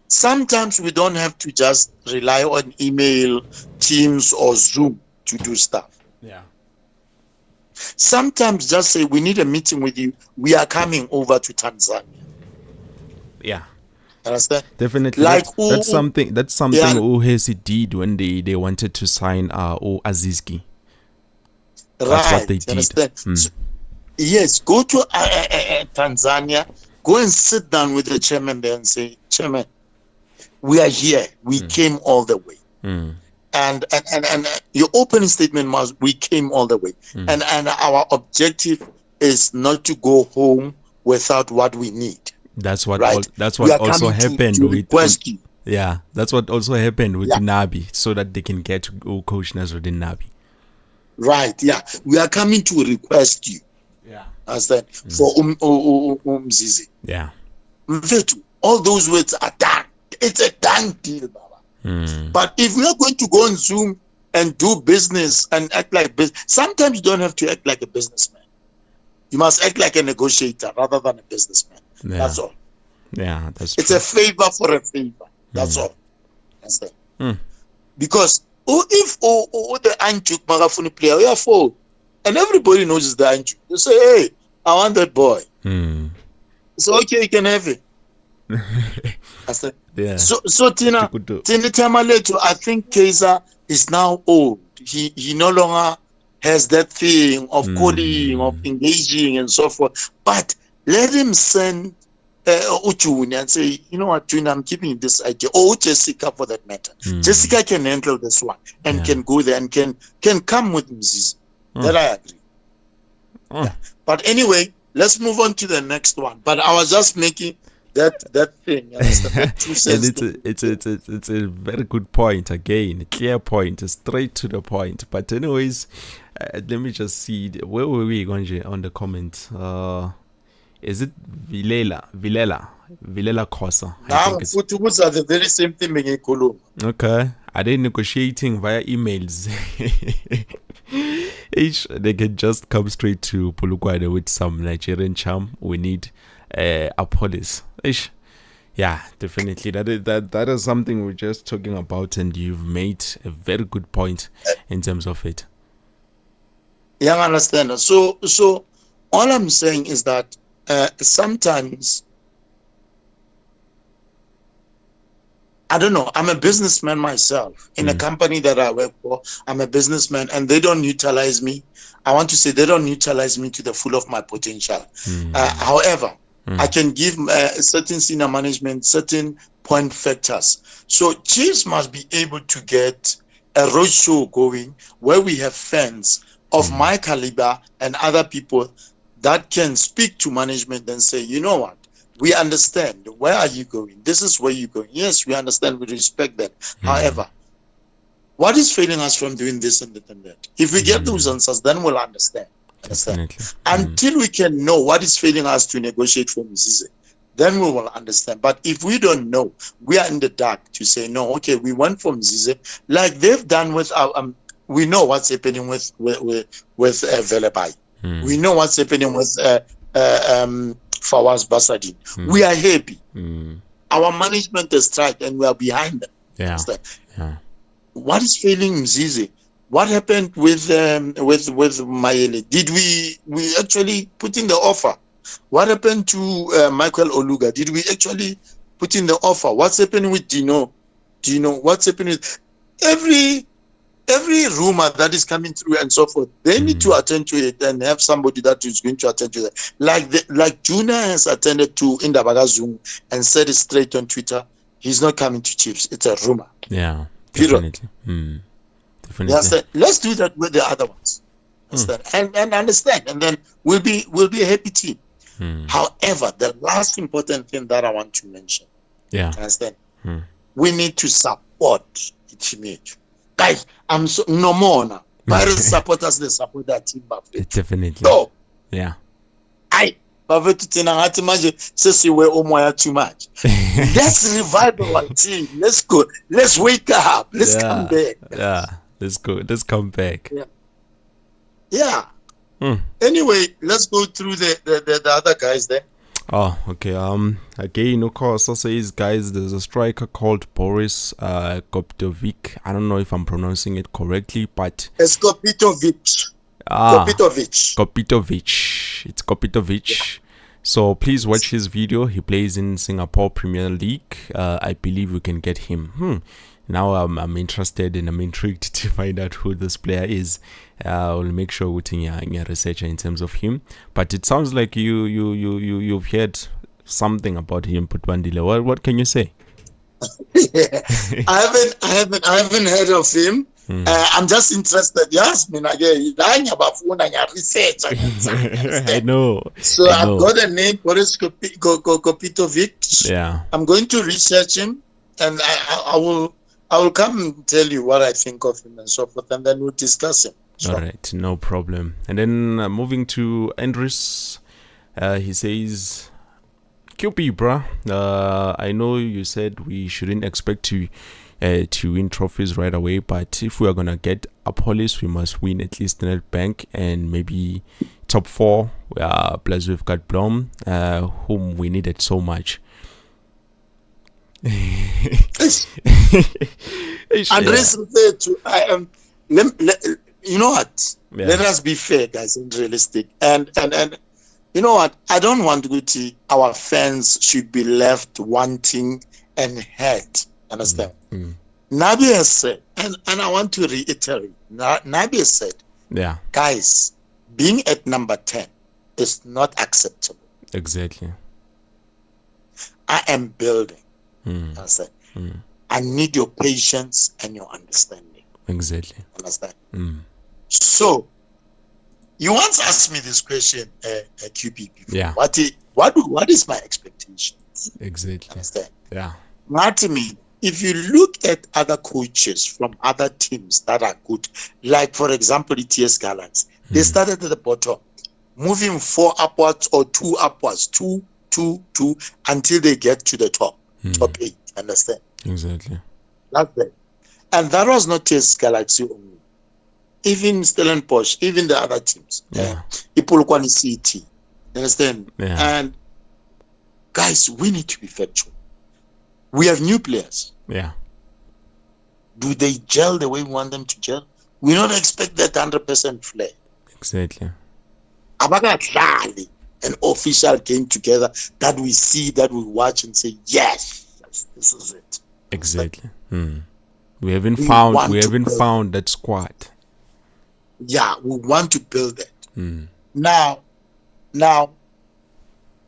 Sometimes we don't have to just rely on email, Teams, or Zoom to do stuff. Yeah. Sometimes just say, we need a meeting with you. We are coming over to Tanzania. Yeah. Understand? Definitely. Like that's something Uhesi did when they wanted to sign Azizki. That's what they did. Understand? So, yes, go to Tanzania, go and sit down with the chairman there and say, Chairman, we are here. We came all the way. And your opening statement was, we came all the way. And our objective is not to go home without what we need. That's what right. That's what also happened with you. Yeah, that's what also happened with Nabi, so that they can get Coach Nasreddine Nabi. Right. Yeah, we are coming to request you. Yeah. Understand? For Mzize. Yeah. All those words are done. It's a done deal, Baba. But if we are going to go on Zoom and do business and act like business, sometimes you don't have to act like a businessman. You must act like a negotiator rather than a businessman. Yeah. That's all. Yeah, that's it's true. a favor for a favor. That's all. That's it. Because if the Anjuk Magafuni player, we are four, and everybody knows it's the Anjuk. You say, hey, I want that boy. So okay, you can have it. That's it. Yeah. So Tina Tamaleto, I think Kaizer is now old. He no longer has that thing of calling, of engaging, and so forth. But let him send Uchuni and say, you know what, June, I'm giving this idea. Or Jessica, for that matter. Jessica can handle this one and can go there and can come with Mzize. That I agree. Yeah. But anyway, let's move on to the next one. But I was just making that thing. It's a very good point. Again, a clear point, straight to the point. But anyways, let me just see where were we going on the comment. Is it Vilela Kosa? Are the very same thing. Okay. Are they negotiating via emails? They can just come straight to Polokwane with some Nigerian charm. We need a police. Yeah, definitely. That is something we're just talking about, and you've made a very good point in terms of it. Yeah, I understand. So all I'm saying is that sometimes, I don't know, I'm a businessman myself. In a company that I work for, I'm a businessman, and they don't utilize me. I want to say they don't utilize me to the full of my potential. However, I can give certain senior management certain point factors. So Chiefs must be able to get a roadshow going where we have fans of my caliber and other people that can speak to management and say, you know what, we understand. Where are you going? This is where you're going. Yes, we understand. We respect that. However, what is failing us from doing this and that and that? If we get those answers, then we'll understand. Definitely. Until we can know what is failing us to negotiate for Mzize, then we will understand. But if we don't know, we are in the dark to say, no, okay, we went for Mzize, like they've done with our, we know what's happening with Velebai. We know what's happening with Fawaz Basadin. We are happy. Our management is tried and we are behind them. What is failing Mzize? What happened with Mayele? Did we actually put in the offer? What happened to Michael Oluga? Did we actually put in the offer? What's happening with Dino? What's happening with every rumor that is coming through and so forth? They need to attend to it and have somebody that is going to attend to that. Like Juna has attended to Indabaga Zoom and said it straight on Twitter. He's not coming to Chiefs. It's a rumor. Yeah, definitely. Definitely. Yes, let's do that with the other ones. And understand, and then we'll be a happy team. However, the last important thing that I want to mention, understand, we need to support the team. Guys, I'm so no more now. Pirates supporters, they support that team. Definitely. So, yeah. Let's revive our team. Let's go. Let's wake up. Let's come back. Yeah. Let's go. Let's come back. Yeah. Anyway, let's go through the other guys there. Oh, okay. Again, of course, also says, guys, there's a striker called Boris Kopitovic. I don't know if I'm pronouncing it correctly, but it's Kopitovic. Kopitovic. It's Kopitovic. Yeah. So please watch his video. He plays in Singapore Premier League. I believe we can get him. Now I'm interested and I'm intrigued to find out who this player is. I'll make sure we're doing a researcher in terms of him. But it sounds like you've heard something about him, Putwandile. What can you say? I haven't heard of him. I'm just interested. Yes, research. I know. So I've got a name, Boris Kopitovic. Yeah. I'm going to research him, and I will come and tell you what I think of him and so forth, and then we'll discuss him. All right, no problem. And then moving to Andres, he says, QP, bruh, I know you said we shouldn't expect to win trophies right away, but if we are going to get a police, we must win at least Nedbank and maybe top 4. Plus we've got Blom, whom we needed so much. Andres referred to, you know what? Yeah. Let us be fair, guys, and realistic. And you know what? I don't want our fans should be left wanting and hurt. Understand? Nabi has said, and I want to reiterate, Nabi has said, guys, being at number 10 is not acceptable. Exactly. I am building. I said, I need your patience and your understanding. Exactly. Understand? So, you once asked me this question, QP. Yeah. What is my expectation? Exactly. Understand? Yeah. Martin, if you look at other coaches from other teams that are good, like for example, ETS Galaxy, they started at the bottom, moving 4 upwards or 2 upwards, 2, until they get to the top 8. Understand? Exactly. That's it. And that was not ETS Galaxy only. Even Stellenbosch, even the other teams. Ipolokwane City. Understand? Yeah. And guys, we need to be factual. We have new players. Yeah. Do they gel the way we want them to gel? We don't expect that 100% flair. Exactly. An official game together that we see, that we watch and say, yes, this is it. Exactly. We haven't found that squad. Yeah, we want to build that. Now, I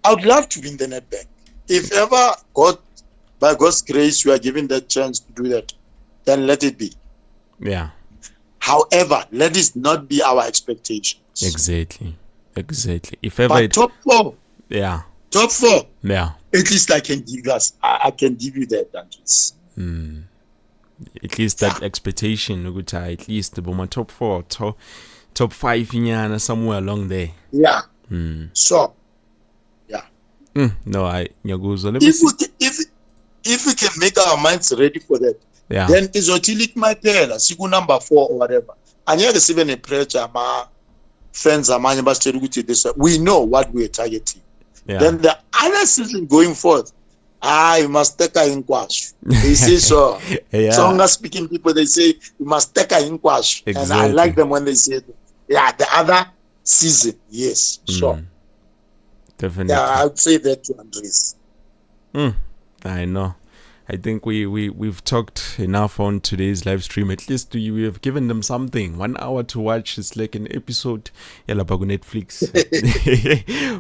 would love to win the Nedbank. If ever by God's grace, you are given that chance to do that, then let it be. Yeah. However, let this not be our expectations. Exactly. If ever top 4. Yeah. Top 4. Yeah. At least I can give us. I can give you that, Andres. At least that expectation, at least the top 4, top top 5 in somewhere along there. Yeah. Mm. So, yeah. No, Nyaguzo, let me see. If we can make our minds ready for that, Yeah. then it's utilit my tail, siku number 4 or whatever. And you have even a pressure, my friends are many this. We know what we're targeting. Yeah. Then the other season going forth, you must take a inkwash. They say so. Yeah. Songa speaking people, they say you must take a inkwash. Exactly. And I like them when they say, yeah, the other season, yes. So, definitely. yeah, I would say that to Andres. I know. I think we've talked enough on today's live stream. At least we have given them something. 1 hour to watch. It's like an episode. Netflix.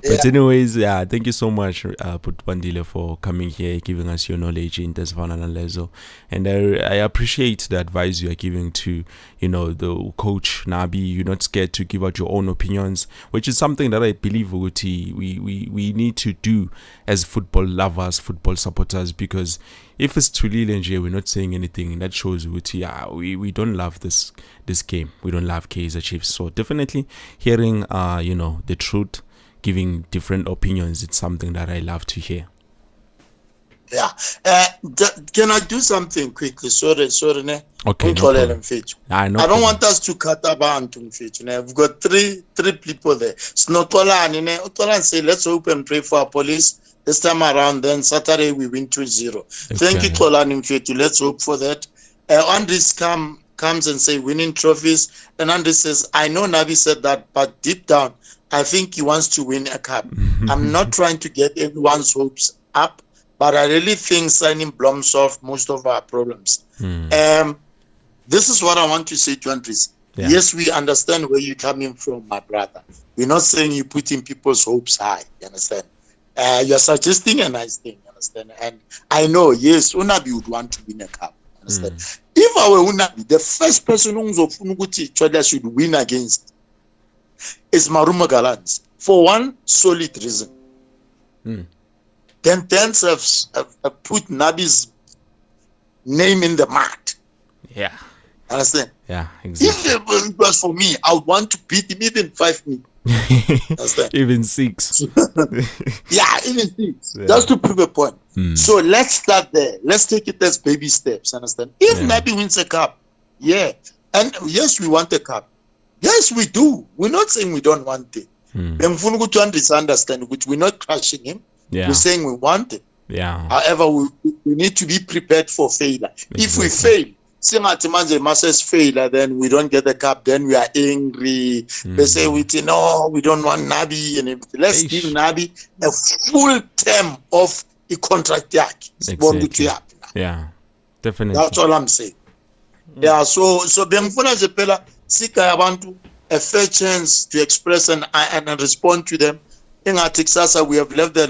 But anyways, yeah, thank you so much, Putbandile, for coming here, giving us your knowledge in Tesvana and Lezo. And I appreciate the advice you are giving to, the coach Nabi. You're not scared to give out your own opinions, which is something that I believe we need to do as football lovers, football supporters, because if it's Tulile and Jay, we're not saying anything, that shows we don't love this game. We don't love Kaizer Chiefs. So definitely hearing the truth, giving different opinions, it's something that I love to hear. Yeah. Can I do something quickly? Sorry. Okay. No, I don't want us to cut about. We've got three people there. Snotola and say, let's hope and pray for our police. This time around, then Saturday we win 2-0. Okay. Thank you, Tola Nimfetu. Let's hope for that. Andres comes and say winning trophies. And Andres says, I know Nabi said that, but deep down, I think he wants to win a cup. I'm not trying to get everyone's hopes up, but I really think signing Blom solved most of our problems. This is what I want to say to Andres. Yeah. Yes, we understand where you're coming from, my brother. We're not saying you're putting people's hopes high. You understand? You're suggesting a nice thing, you understand? And I know, yes, Unabi would want to win a cup, you understand? If I were Unabi, the first person who should win against is Maruma Galans, for one solid reason. Then Tens have put Nabi's name in the mud. Yeah. Understand? Yeah, exactly. If it was for me, I would want to beat him even 5-0. Even 6. Yeah, even 6. Yeah. Just to prove a point. So let's start there. Let's take it as baby steps. Understand? If Nabi wins a cup, and yes, we want a cup. Yes, we do. We're not saying we don't want it. To understand, which we're not crushing him. Yeah. We're saying we want it. Yeah. However, we need to be prepared for failure. Exactly. If we fail, Masters fail, then we don't get the cup, then we are angry. They say we don't want Nabi and everything. Let's give Nabi a full term of a contract. Exactly. Yeah, definitely. That's all I'm saying. Yeah, so Bemfuna Zepela Sika Abantu a fair chance to express and respond to them. In our Texas, we have left the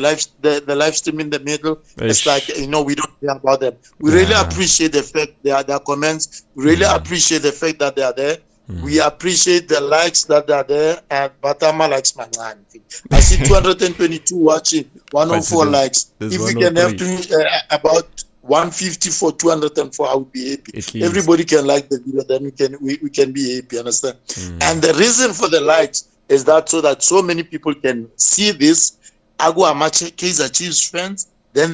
live stream in the middle. It's like, we don't care about them. We really appreciate the fact their comments. We really appreciate the fact that they are there. We appreciate the likes that are there. And Batama likes my man. I see 222 watching, 104 likes. If we can have about 150 for 204, I would be happy. Everybody can like the video, then we can be happy, understand? And the reason for the likes is that so many people can see this. Agu Amache Kaizer Chiefs fans, then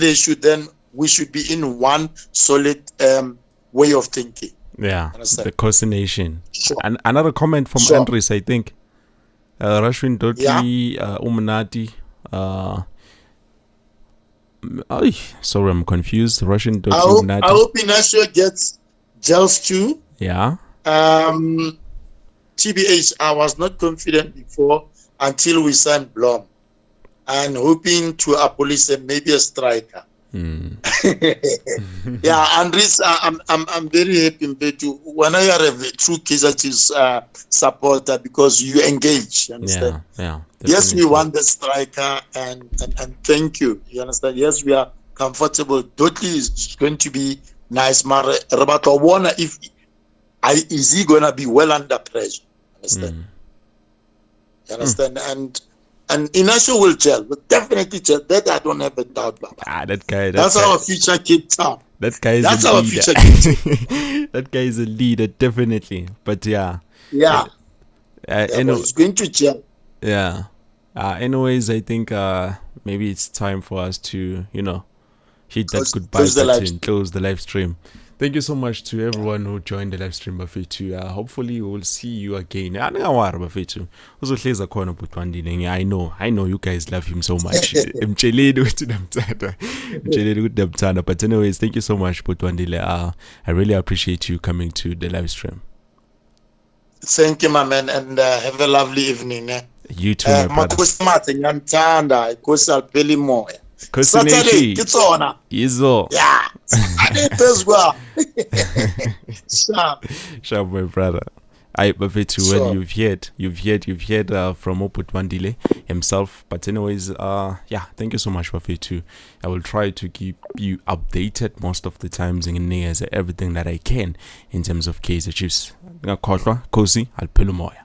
we should be in one solid way of thinking. Yeah, the coordination. Sure. And another comment from Andres, I think. Rashwin Dotli, Umanati. Sorry, I'm confused. Russian Dotli, Umanati. I hope Inacio gets gels too. Yeah. TBH, I was not confident before until we signed Blom, and hoping to abolish maybe a striker. Yeah, Andres, I'm very happy to when I are a true Kaizer Chiefs supporter, because you engage. You understand? Yeah. Yes, we want the striker, and thank you. You understand? Yes, we are comfortable. Dotli is going to be nice. Roberto Warner, is he gonna be well under pressure? Understand? You understand? And Inacio will gel, but definitely gel. That I don't have a doubt about. That's our future Cape Town. That guy is That's a our leader. Future Cape Town. That guy is a leader, definitely. But yeah. Yeah, but Anyway, it's going to change. yeah. Anyways, I think maybe it's time for us to, hit that goodbye Close the live button, stream. close the live stream. Thank you so much to everyone who joined the live stream, Bafetu. Hopefully we will see you again. Bafetu. I know you guys love him so much. But anyways, thank you so much, Butwandile. I really appreciate you coming to the live stream. Thank you, my man, and have a lovely evening. You too, my brother. Saturday, it's on. Izo. Yeah. Saturday as well. Sharp, my brother. Bafetu, Sure. well, you've heard from Oputwandile himself. But anyways, thank you so much, Bafetu. I will try to keep you updated most of the times in everything that I can in terms of Kaizer Chiefs. Kosi, I'll